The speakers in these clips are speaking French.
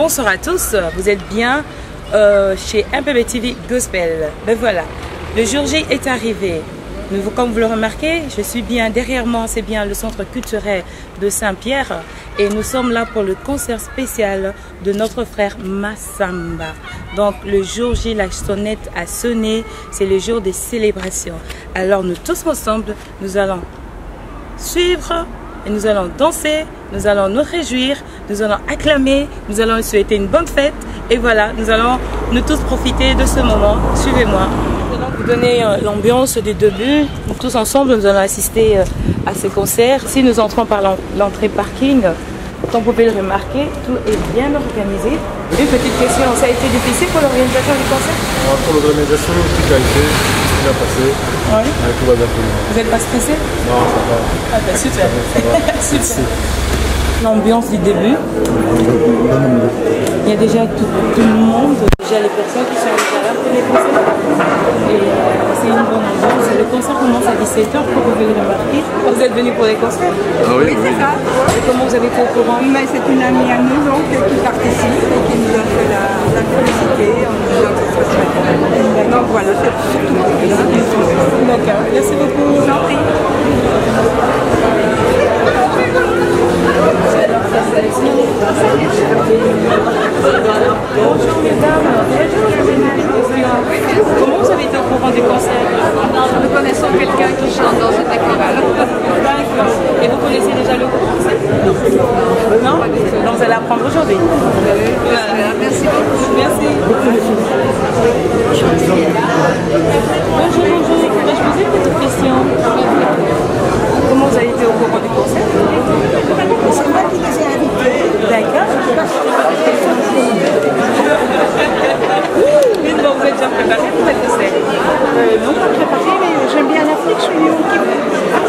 bonsoir à tous, vous êtes bien chez MPB TV Gospel. Ben voilà, le jour J est arrivé. Comme vous le remarquez, je suis bien derrière moi, c'est bien le centre culturel de Saint-Pierre et nous sommes là pour le concert spécial de notre frère Massamba. Donc le jour J, la sonnette a sonné, c'est le jour des célébrations. Alors nous tous ensemble, nous allons suivre et nous allons danser, nous allons nous réjouir, nous allons acclamer, nous allons souhaiter une bonne fête et voilà, nous allons nous tous profiter de ce moment. Suivez-moi. Nous allons vous donner l'ambiance du début. Nous tous ensemble, nous allons assister à ce concert. Ici, nous entrons par l'entrée parking. Comme vous pouvez le remarquer, tout est bien organisé. Une petite question, ça a été difficile pour l'organisation du concert? Pour l'organisation, tout a été bien passé. Oui. Tout va bien pour nous. Vous n'êtes pas stressé? Non, ça va. Ah bah super. Ça va. Super. L'ambiance du début. Il y a déjà tout le monde, déjà les personnes qui sont déjà là pour les concerts. Et c'est une bonne ambiance. Le concert commence à 17h, comme vous pouvez le remarquer. Vous êtes venus pour les concerts? Ah oui, C'est ça. Et comment vous avez été au courant? Mais c'est une amie à nous donc, qui participe et qui nous a fait la publicité en nous disant que ça serait chouette. Donc voilà, c'est tout. D'accord, merci beaucoup. Je vous en prie. Bonjour mesdames. Comment vous avez été au courant des concerts? Nous connaissons quelqu'un qui chante dans une école. D'accord. Et vous connaissez déjà le groupe? Non? Donc vous allez apprendre aujourd'hui. Voilà. Merci beaucoup. Merci. Bonjour. Je vous poser une petite question. Comment vous avez été au courant du concert? C'est moi qui les ai invités. D'accord. Vous êtes déjà préparé pour le concert? Non, pas préparé, mais j'aime bien l'Afrique, je suis venue au Québec.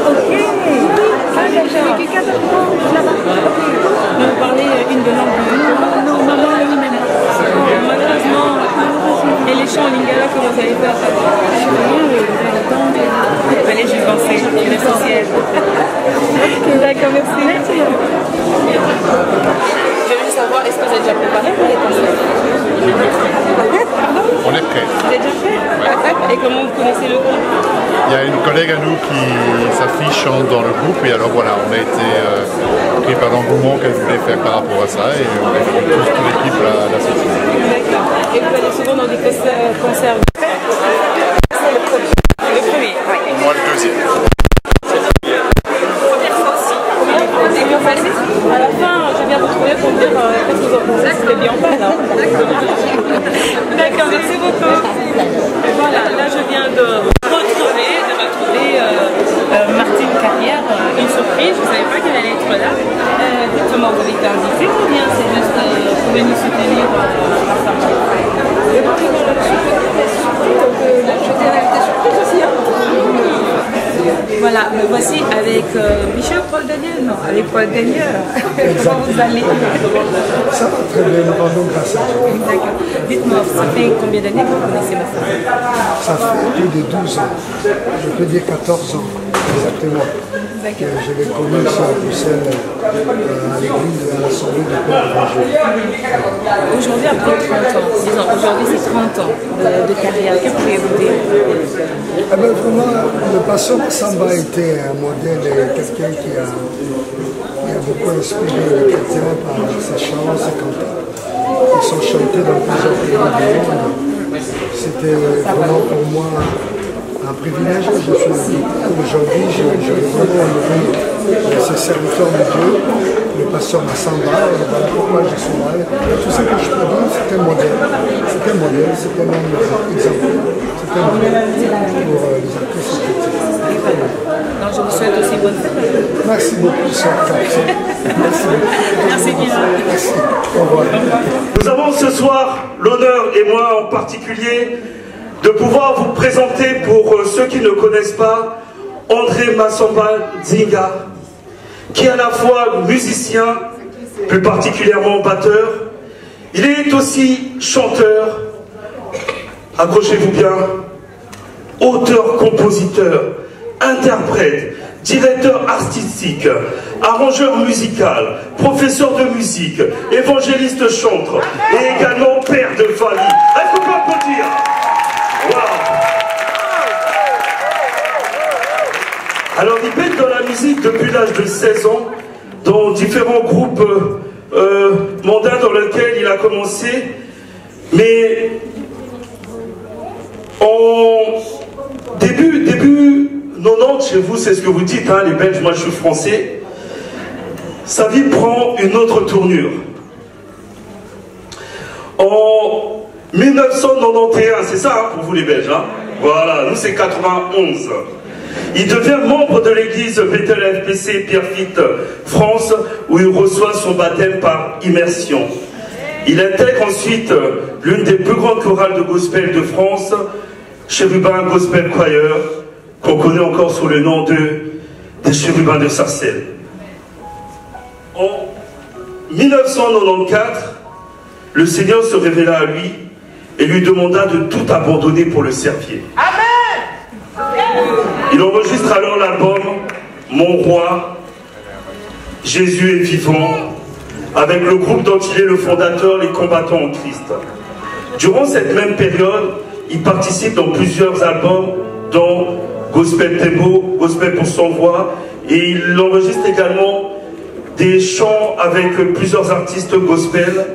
Ok. J'ai quelqu'un de là-bas. Vous parlez une de langues? Non, maman, oui, même. Malheureusement. Et les chants lingala, comment vous allez faire? Il fallait juste danser, l'essentiel. D'accord, merci. Je veux juste savoir, est-ce que vous êtes déjà préparé pour les concerts? On est prêts. Vous êtes déjà prêt? Et comment vous connaissez le groupe? Il y a une collègue à nous qui, sa fille chante dans le groupe et alors voilà, on a été pris par l'engouement qu'elle voulait faire par rapport à ça et on a fait toute l'équipe la soutenir. D'accord. Et vous allez souvent dans des concerts? C'est le premier. Le premier, oui. Moi le deuxième. C'est bien passé. À la fin, je viens vous trouver pour me dire qu'est-ce que vous en pensez. C'était bien pas là. D'accord, merci beaucoup. Voilà, là je viens de retrouver Martine Carrière, une surprise. Je ne savais pas qu'elle allait être là. Dites-moi, vous avez été invité ou bien c'est juste pour venir nous soutenir Voilà, me voici avec Bishop Paul Daniel, non, avec Paul Daniel. Comment vous allez? Ça va très bien, nous rendons grâce à Dieu. D'accord. Dites-moi, ça fait combien d'années que vous connaissez ma femme? Ça fait plus de 12 ans, je peux dire 14 ans exactement. D'accord. Je l'ai connu ici à Bruxelles, à l'église, à l'Assemblée de Père Évangile. Aujourd'hui, après 30 ans, disons, aujourd'hui c'est 30 ans de carrière, que pourriez-vous dire? Eh bien, vraiment, le pasteur Massamba a été un modèle et quelqu'un qui a beaucoup inspiré les chrétiens par ses chants, ses cantates. Ils sont chantés dans plusieurs pays du monde. C'était vraiment pour moi un privilège. Aujourd'hui, je veux vraiment honorer ces serviteurs de Dieu, le pasteur Massamba, et voilà pourquoi je suis là. Tout ce que je peux dire, c'est un modèle. C'est un modèle, c'est un homme exemplaire. C'est un modèle pour les artistes chrétiens. Donc je vous souhaite aussi bonne fête. Merci beaucoup, sœur Cathy. Merci beaucoup. Merci bien. Merci. Au revoir. Nous avons ce soir l'honneur, et moi en particulier, de pouvoir vous présenter, pour ceux qui ne le connaissent pas, André Massamba Nzinga, qui est à la fois musicien, plus particulièrement batteur. Il est aussi chanteur, accrochez-vous bien, auteur, compositeur, interprète, directeur artistique, arrangeur musical, professeur de musique, évangéliste chantre et également père de famille. Est-ce qu'on peut applaudir? Wow. Alors il baigne dans la musique depuis l'âge de 16 ans, dans différents groupes mondains dans lesquels il a commencé, mais en début 90, chez vous, c'est ce que vous dites, hein, les Belges, moi je suis français, sa vie prend une autre tournure. En 1991, c'est ça hein, pour vous les Belges, hein? Voilà, nous c'est 91. Il devient membre de l'église Bethel FPC Pierrefitte France, où il reçoit son baptême par immersion. Il intègre ensuite l'une des plus grandes chorales de gospel de France, Chérubins Gospel Choir, qu'on connaît encore sous le nom des Chérubins de Sarcelles. En 1994, le Seigneur se révéla à lui et lui demanda de tout abandonner pour le servir. Amen. Il enregistre alors l'album « Mon Roi, Jésus est vivant » avec le groupe dont il est le fondateur, les Combattants en Christ. Durant cette même période, il participe dans plusieurs albums, dont Gospel Tempo, Gospel pour son voix, et il enregistre également des chants avec plusieurs artistes gospel.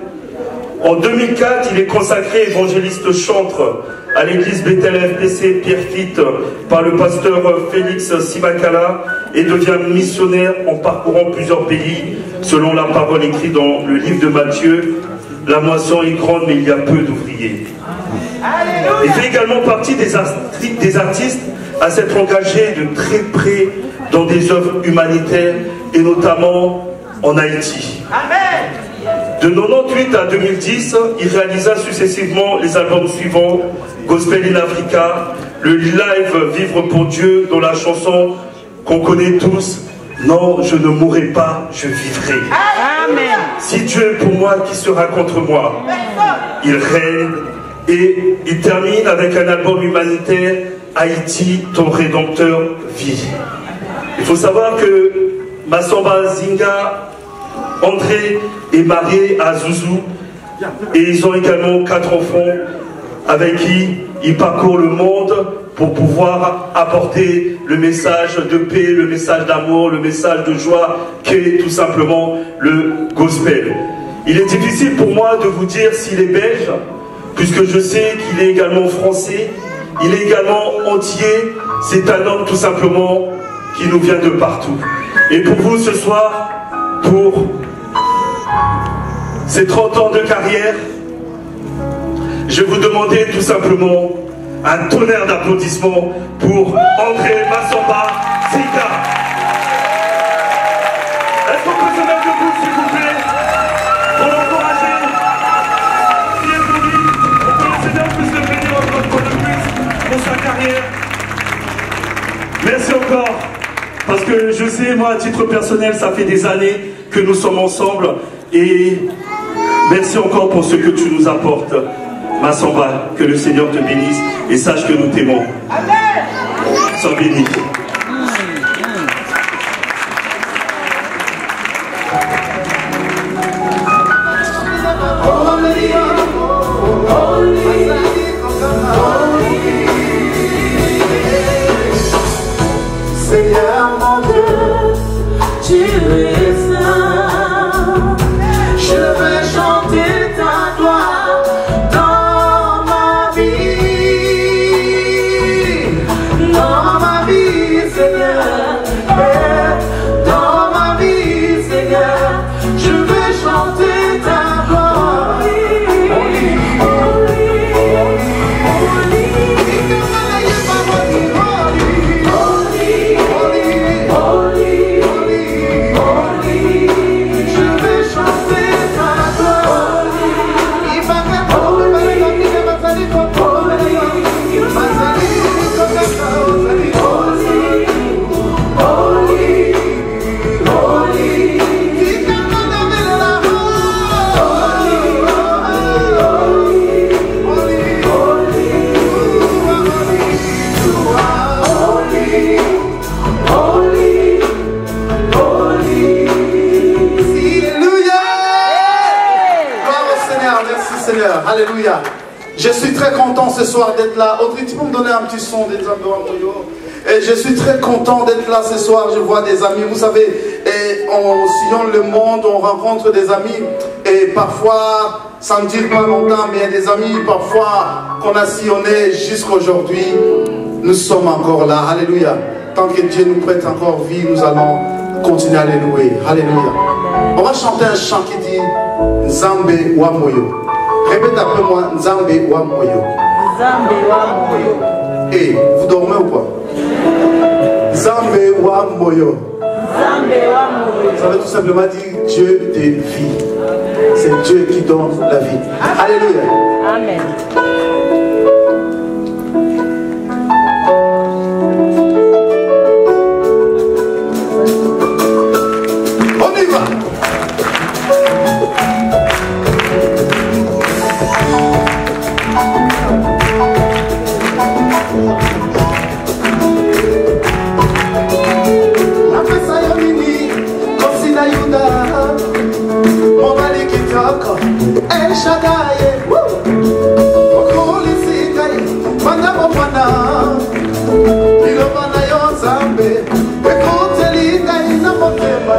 En 2004, il est consacré évangéliste chantre à l'église Bethel FPC Pierrefitte par le pasteur Félix Simakala et devient missionnaire en parcourant plusieurs pays, selon la parole écrite dans le livre de Matthieu. La moisson est grande, mais il y a peu d'ouvriers. Il fait également partie des artistes à s'être engagés de très près dans des œuvres humanitaires et notamment en Haïti. De 98 à 2010, il réalisa successivement les albums suivants: Gospel in Africa, le live Vivre pour Dieu, dont la chanson qu'on connaît tous, non, je ne mourrai pas, je vivrai. Amen. Si Dieu est pour moi, qui sera contre moi? Il règne. Et il termine avec un album humanitaire, Haïti, ton Rédempteur vit. Il faut savoir que Massamba Zinga, André, est marié à Zouzou et ils ont également 4 enfants avec qui ils parcourent le monde pour pouvoir apporter le message de paix, le message d'amour, le message de joie qu'est tout simplement le gospel. Il est difficile pour moi de vous dire s'il est belge, puisque je sais qu'il est également français, il est également entier. C'est un homme tout simplement qui nous vient de partout. Et pour vous ce soir, pour ces 30 ans de carrière, je vais vous demander tout simplement un tonnerre d'applaudissements pour André Massamba Zinga. Est-ce qu'on peut se mettre debout, s'il vous plaît, pour l'encourager? S'il est venu, on peut le Seigneur puisse le bénir encore une fois de plus pour sa carrière. Merci encore, parce que je sais, moi, à titre personnel, ça fait des années que nous sommes ensemble, et merci encore pour ce que tu nous apportes. Massamba, que le Seigneur te bénisse et sache que nous t'aimons. Amen. Sois béni. Seigneur mon Dieu, tu es saint. Je veux chanter ta gloire dans ma vie, suis très content ce soir d'être là. Audrey, tu peux me donner un petit son des Nzambe wa Moyo? Et je suis très content d'être là ce soir. Je vois des amis, vous savez, et on sillonne le monde, on rencontre des amis. Et parfois, ça ne dure pas longtemps, mais il y a des amis parfois qu'on a sillonné jusqu'aujourd'hui. Nous sommes encore là. Alléluia. Tant que Dieu nous prête encore vie, nous allons continuer à les louer. Alléluia. On va chanter un chant qui dit Nzambe wa Moyo. Répète après moi, Nzambe wa Moyo. Nzambe wa Moyo. Et vous dormez ou pas? Nzambe wa Moyo. Nzambe wa Moyo. Ça veut tout simplement dire Dieu de vie. C'est Dieu qui donne la vie. Alléluia. Amen. On y va. El Shaddai, Okulisikai, Manamopana, Ilobana Yozambe, Ekotelika Inamotema.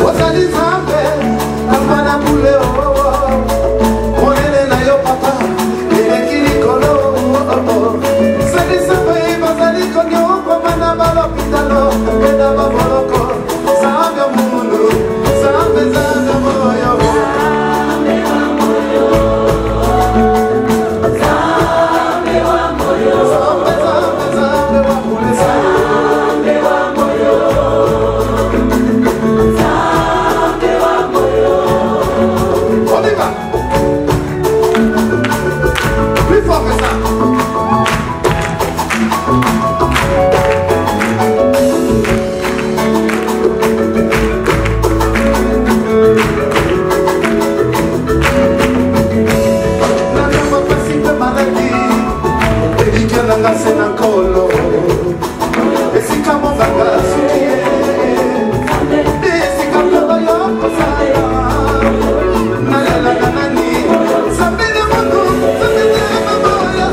Wazali Zambe, Amana Buleo, Monele na yo papa, Elekili Kolo, Sali Zambe, Bazali Konyo. Balopitalo, Pedaba Boloko, Saga Mulu, Saga Zaga Moyo. Zambe wa Moyo, Zambe wa Moyo, Zambe wa Moyo, Zambe wa Moyo. On y va. Plus fort que ça. Senakolo, esika monganga sukie, esika mloba yoko saya, nalela ganani, sabine mundu, sabine maboya,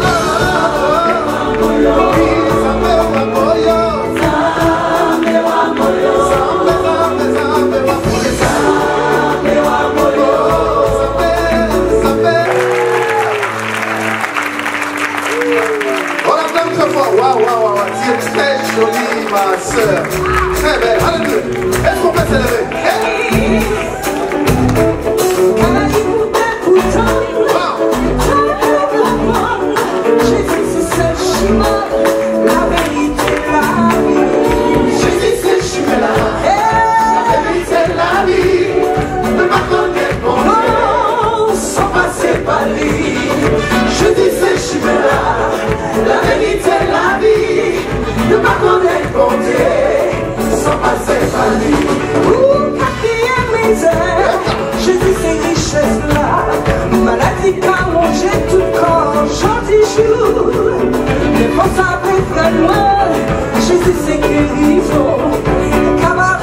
zambe wa moyo, zambe wa moyo, zambe zambe wa moyo, zambe wa moyo, zambe. Waouh, tu es très jolie, ma soeur. Très belle. Alléluia. Est-ce qu'on peut s'élever? Jésus, c'est ce chemin, la vérité, la vie. Jésus, c'est ce chemin, la vérité, la vie. Ne m'attendez pas, sans passer par lui. Jésus, c'est ce chemin, la vérité, la vie. Ne m'attendez pas, sans passer par lui. Quatrième misère, Jésus, c'est richesse là. Maladie qu'a mangé tout corps, gentil jour. Les forces après vraiment, Jésus, c'est guérison. Camarade,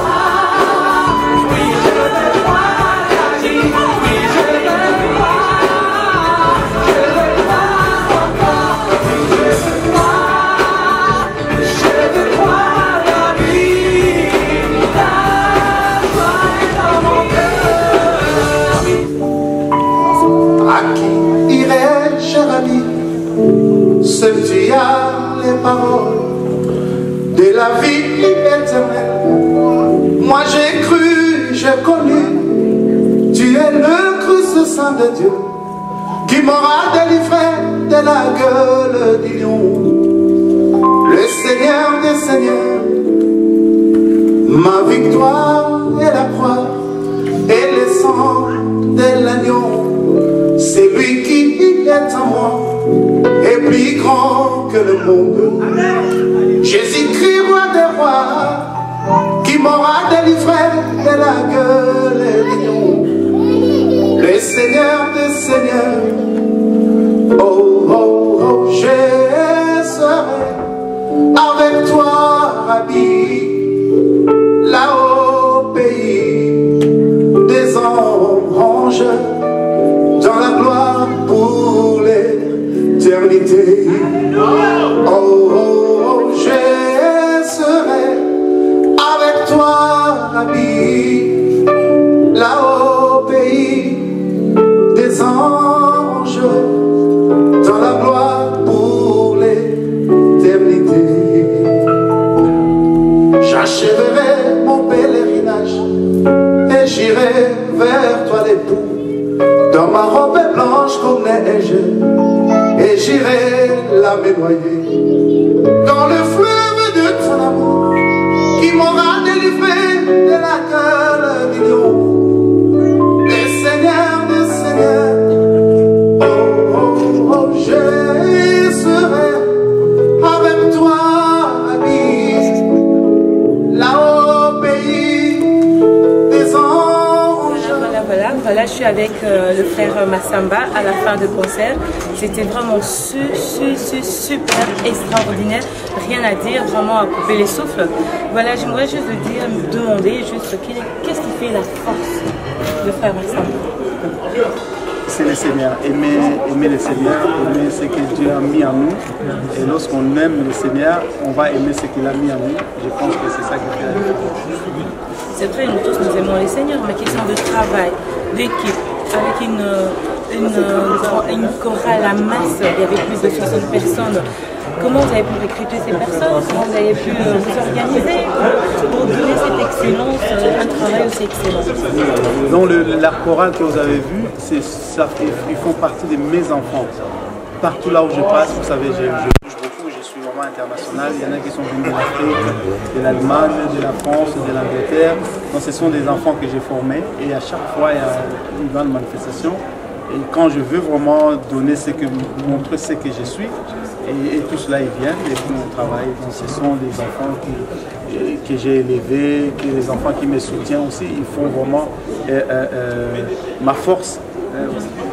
oui, je veux voir la vie. Oui, je veux voir. Je veux voir encore. Oui, je veux voir. Je veux voir la vie. La joie est dans mon cœur. À qui irais, cher ami? Seul tu as les paroles de la vie éternelle. Moi j'ai cru, j'ai connu, tu es le Christ Saint de Dieu, qui m'aura délivré de la gueule du lion. Le Seigneur des Seigneurs, ma victoire est la croix et le sang de l'agneau. C'est lui qui est en moi, est plus grand que le monde. Jésus-Christ, roi des rois, qui m'aura délivré de la gueule du lion. Le Seigneur des Seigneurs, oh, oh, oh, je serai avec toi, Rabbi, là-haut vers toi l'époux, dans ma robe blanche comme neige, et j'irai la me noyer dans le fleuve de ton amour, qui m'aura délivré de la gueule du lion, des seigneurs, oh, oh, oh, je serai avec toi, ami, là au pays des anges. Voilà, je suis avec le frère Massamba à la fin de concert. C'était vraiment super extraordinaire, rien à dire, vraiment à couper les souffles. Voilà, j'aimerais juste demander juste qu'est-ce qui fait la force de frère Massamba? C'est le Seigneur, aimer le Seigneur, aimer ce que Dieu a mis en nous. Et lorsqu'on aime le Seigneur, on va aimer ce qu'il a mis en nous. Je pense que c'est ça qui fait la différence. C'est vrai, nous tous nous aimons les Seigneurs, mais question de travail, d'équipe, avec une chorale à masse, il y avait plus de 60 personnes. Comment vous avez pu recruter ces personnes? Comment vous avez pu vous organiser pour donner cette excellence, un travail aussi excellent? Dans la chorale que vous avez vue, ils font partie de mes enfants. Partout là où je passe, vous savez, je bouge beaucoup, je suis vraiment international. Il y en a qui sont venus de l'Afrique, de l'Allemagne, de la France, de l'Angleterre. Donc ce sont des enfants que j'ai formés et à chaque fois il y a une grande manifestation. Et quand je veux vraiment montrer ce que je suis, et tout cela ils viennent et puis on travaille. Donc ce sont des enfants que j'ai élevés, les enfants qui me soutiennent aussi. Ils font vraiment ma force.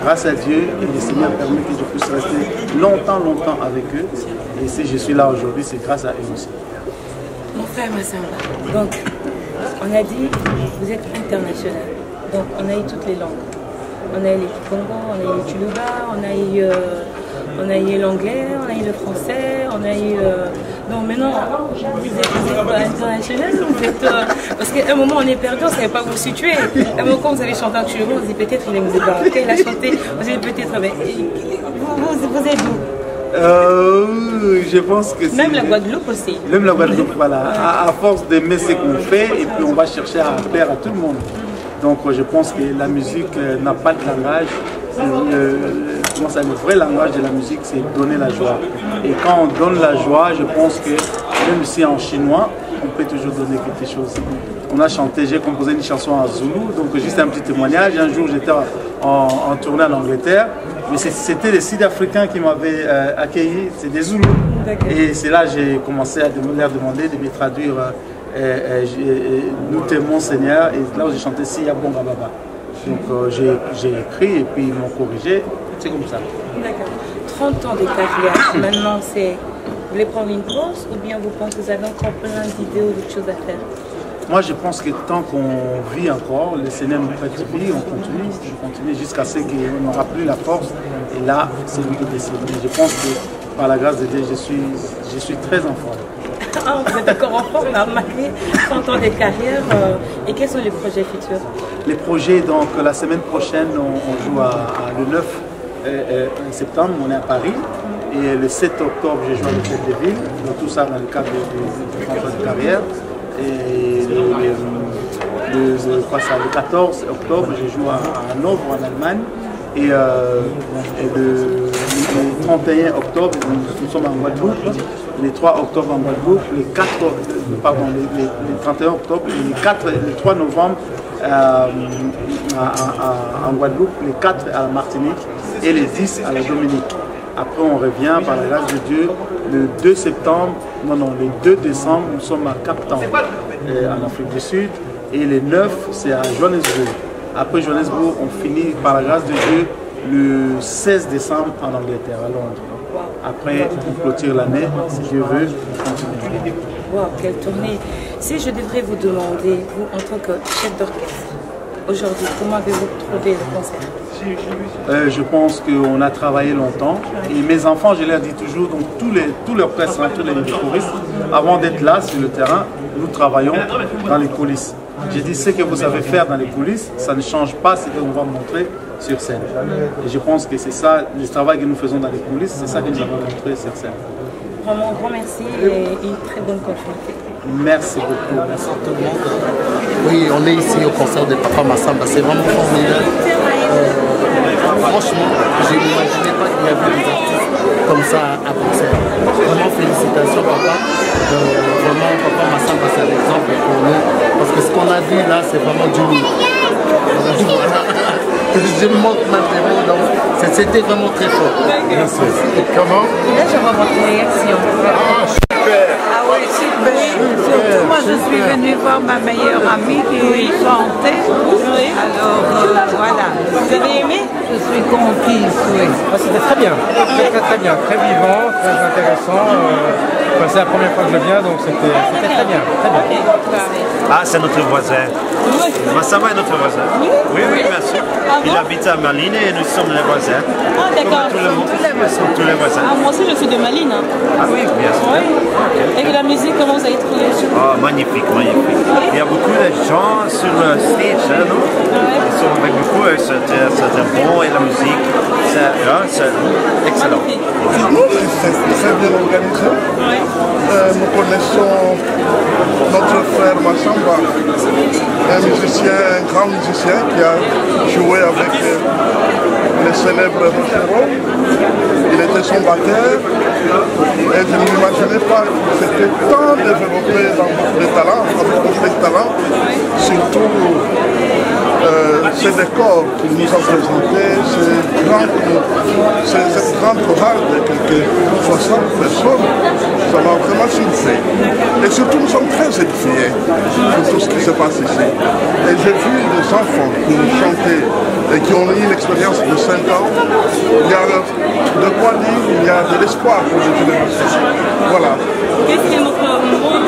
Grâce à Dieu, et le Seigneur permet que je puisse rester longtemps avec eux. Et si je suis là aujourd'hui, c'est grâce à eux aussi. Mon frère Massamba, donc on a dit vous êtes international. Donc on a eu toutes les langues. On a eu les Congo, on a eu les Tuluba, on a eu l'anglais, on a eu le français, on a eu... Non, maintenant, vous êtes pas international, vous êtes... parce qu'à un moment, on est perdu, on ne savait pas où vous situer. À un moment, quand vous avez chanté en Tuluba, on se dit peut-être il ne vous pas. Quand il a chanté, on se dit peut-être... Mais vous êtes où? Je pense que c'est... Même la Guadeloupe aussi. Même la Guadeloupe, voilà. À force d'aimer ce qu'on fait, et puis on va chercher à plaire à tout le monde. Donc je pense que la musique n'a pas de langage. Le vrai langage de la musique, c'est donner la joie. Et quand on donne la joie, je pense que même si en chinois, on peut toujours donner quelque chose. On a chanté, j'ai composé une chanson en zoulou, donc juste un petit témoignage. Un jour, j'étais en tournée en Angleterre, mais c'était les Sud-Africains qui m'avaient accueilli, c'est des Zoulous. Et c'est là que j'ai commencé à leur demander de me traduire nous t'aimons Seigneur, et là où j'ai chanté Siya Bonga Baba. Donc j'ai écrit et puis ils m'ont corrigé, c'est comme ça. D'accord. 30 ans de carrière, maintenant c'est, vous voulez prendre une pause ou bien vous pensez que vous avez encore plein d'idées ou d'autres choses à faire? Moi je pense que tant qu'on vit encore, le Seigneur nous prête vie, on continue jusqu'à ce qu'on n'aura plus la force, et là c'est lui qui décide. Je pense que par la grâce de Dieu, je suis très en forme. Ah, vous êtes encore en forme, malgré 30 ans de carrière. Et quels sont les projets futurs? Les projets, donc la semaine prochaine, on joue le 9 septembre, on est à Paris. Et le 7 octobre, je joue à l'Hôtel de Ville. Donc tout ça dans le cadre du contrat de carrière. Et le 14 octobre, je joue à Hanovre, en Allemagne. Et le 31 octobre, nous sommes en Guadeloupe. Les 3 octobre en Guadeloupe, le 31 octobre, le 3 novembre en Guadeloupe, le 4 à la Martinique et le 10 à la Dominique. Après on revient par la grâce de Dieu le 2 septembre, le 2 décembre, nous sommes à Cap Town en Afrique du Sud et le 9 c'est à Johannesburg. Après Johannesburg, on finit par la grâce de Dieu le 16 décembre en Angleterre, à Londres. Après, on clôture l'année, si Dieu veut, on continue. Wow, quelle tournée! Si je devrais vous demander, vous en tant que chef d'orchestre, aujourd'hui, comment avez-vous trouvé le concert? Je pense qu'on a travaillé longtemps. Et mes enfants, je leur dis toujours, donc tous les orchestres, tous les choristes, avant d'être là sur le terrain, nous travaillons dans les coulisses. J'ai dit, ce que vous savez faire dans les coulisses, ça ne change pas ce qu'on va montrer sur scène. Et je pense que c'est ça, le travail que nous faisons dans les coulisses, c'est ça que nous allons montrer sur scène. Vraiment un grand merci et une très bonne continuité. Merci beaucoup. Merci à tout le monde. Oui, on est ici au concert de Papa Massamba. C'est vraiment formidable. Franchement, je n'imaginais pas qu'il y avait des artistes comme ça à Bruxelles. Vraiment félicitations Papa. Vraiment Papa Massamba c'est l'exemple pour nous. Parce que ce qu'on a vu là c'est vraiment du lourd. Voilà. Je me manque maintenant, donc c'était vraiment très fort. Merci. Comment? Là je vois votre réaction. Ah super. Ah oui, super. Surtout moi je suis venue voir ma meilleure amie qui chantait. Oui. Alors voilà. Vous avez aimé? Je suis conquise, oui. C'était très bien, très bien, très vivant, très intéressant. C'est la première fois que je viens, donc c'était très bien, très bien. Ah, c'est notre voisin. Massamba est notre voisin. Oui, bien sûr. Il habite à Malines et nous sommes les voisins. Ah, d'accord. Tous les voisins. Ah, moi aussi, je suis de Malines. Ah oui, bien sûr. Oui. Et la musique, comment vous avez trouvé? Oh, magnifique, magnifique. Il y a beaucoup de gens sur le stage, hein, non? Ils sont avec beaucoup, c'était bon et la musique, c'est excellent. C'est très bien organisé. Nous connaissons notre frère Massamba, un grand musicien qui a joué avec le célèbre Rochero. Il était son batteur et je ne m'imaginais pas que c'était tant développé dans beaucoup de talents, avec beaucoup de talents, surtout ces décors qu'il nous a présentés, cette grande chorale de quelques 60 personnes, ça m'a vraiment surpris. Et surtout, nous sommes très édifiés de tout ce qui se passe ici. Et j'ai vu des enfants qui ont chanté et qui ont eu une expérience de 5 ans. Il y a de quoi dire, il y a de l'espoir pour les générations. Voilà. Qu'est-ce qui est votre mode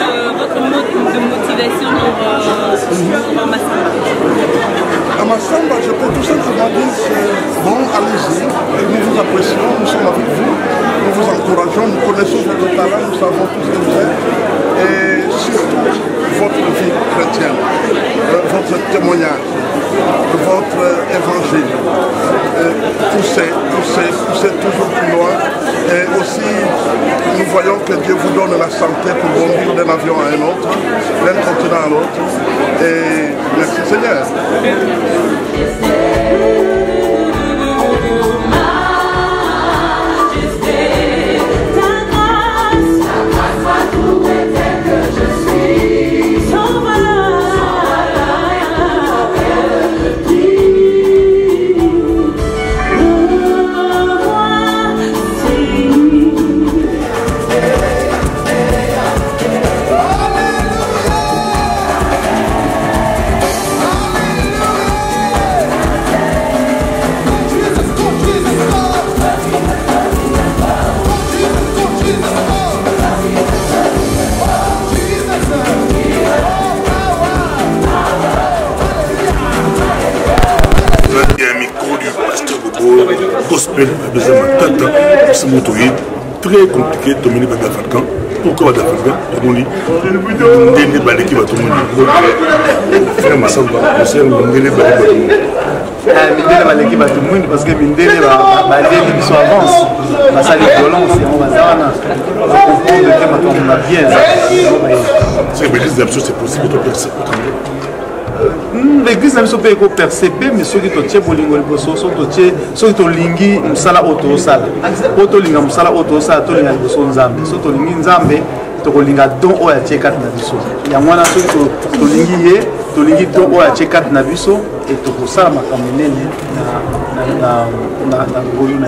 de motivation pour Massamba? À Massamba, je peux tout simplement dire c'est bon, allez-y, nous vous apprécions, nous sommes avec vous, nous vous encourageons, nous connaissons votre talent, nous savons tout ce que vous êtes, et surtout votre vie chrétienne, votre témoignage, votre évangile. Poussez toujours plus loin, et aussi nous voyons que Dieu vous donne la santé pour bondir d'un avion à un autre, d'un continent à l'autre, et merci Seigneur. Gospel, deuxième tata, c'est mon tour très compliqué, Tomini Badafalkan. Pourquoi Badafalkan? On dit, Ndene Baleki Batomoni. Frère Massamba, c'est Ndene Baleki Mindele Baleki Batomoni, parce que Mindele Baleki sont avance. Ça les violences, on va comprendre que on a bien. C'est l'église d'Amso, c'est possible de percer. L'église n'a pas percébé, mais ceux qui ont été bolingo les bossos sont ceux qui ont lingi musala auto sala. Auto linga musala auto sala, to linga bosso nzambe. So to lingi nzambe, to linga don o ya chekat na biso. Ya mwana ceux qui to lingi ye, to lingi don o ya chekat na biso et to sala makamene na ngolu na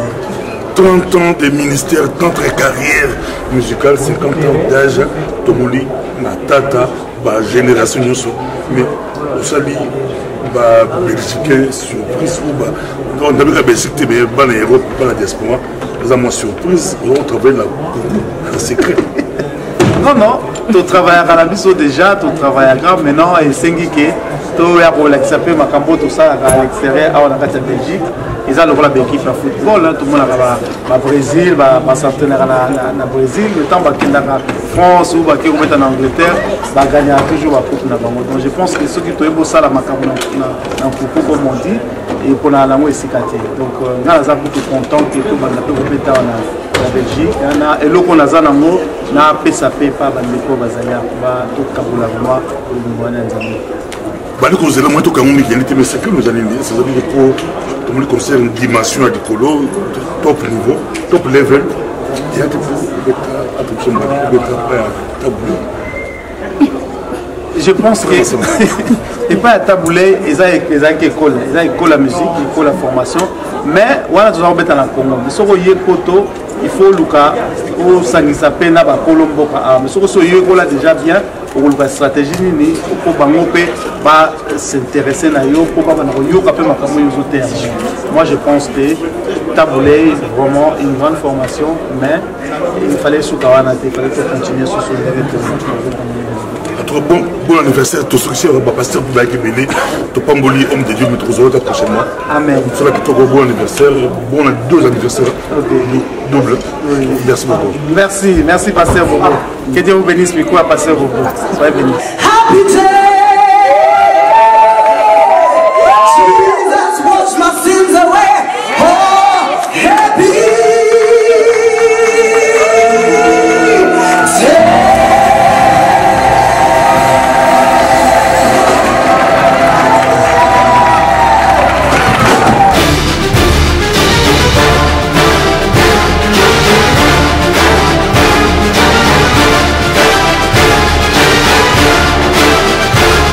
30 ans de ministère, d'entre-carrière musicale, 50 ans d'âge, Tomoli, Natata, génération, mais au Sali, Belgique, surprise, on avait la Belgique, mais dans l'Europe, dans la diaspora, nous avons surprise, on travaille là en secret. Non, tu travailles à la biso déjà, tu travailles à grave maintenant, et c'est que tu as pour l'examen, ma cambo, tout ça à l'extérieur, à la Belgique. ils ont la équipe de football, tout le monde a Brésil, partenaire na Brésil, le temps en France ou en Angleterre, va gagner toujours la coupe. Donc je pense que ceux qui ont ça la macabre dans beaucoup comme on dit et pour la langue est donc nous sommes beaucoup contents que tout le monde peut la Belgique et là qu'on a ça na PSAP pas bandeko bazaya ba tout kabula moi pour nous nzambe bali ko zela moto kango ngeli te mais c'est que nous allons dire c'est pour comme le concert une dimension à dicolo top niveau top level il y a je pense que et pas à tabouler ils ont école la musique école la formation mais voilà nous avons dans la Congo mais soko yekoto il faut luka au sangisa pena ba kolombo ka mais soko so yekola déjà bien pour la stratégie ni pour bango pe ba s'intéresser na yo pour ba na yo ka pe makamo yo terre. Moi je pense que tabouler vraiment une grande formation mais il fallait soukawana il fallait continuer sur ce bon anniversaire, tout ce qui est pasteur pour la Kébélé, tout Pamboli, homme de Dieu, nous trouvons prochainement. Amen. C'est là que tu as un bon anniversaire, bon, on a 2 anniversaires double. Oui. Merci beaucoup. Merci, pasteur Bobo. Que Dieu vous bénisse, Miko, pasteur Bobo. Soyez bénis. Happy day.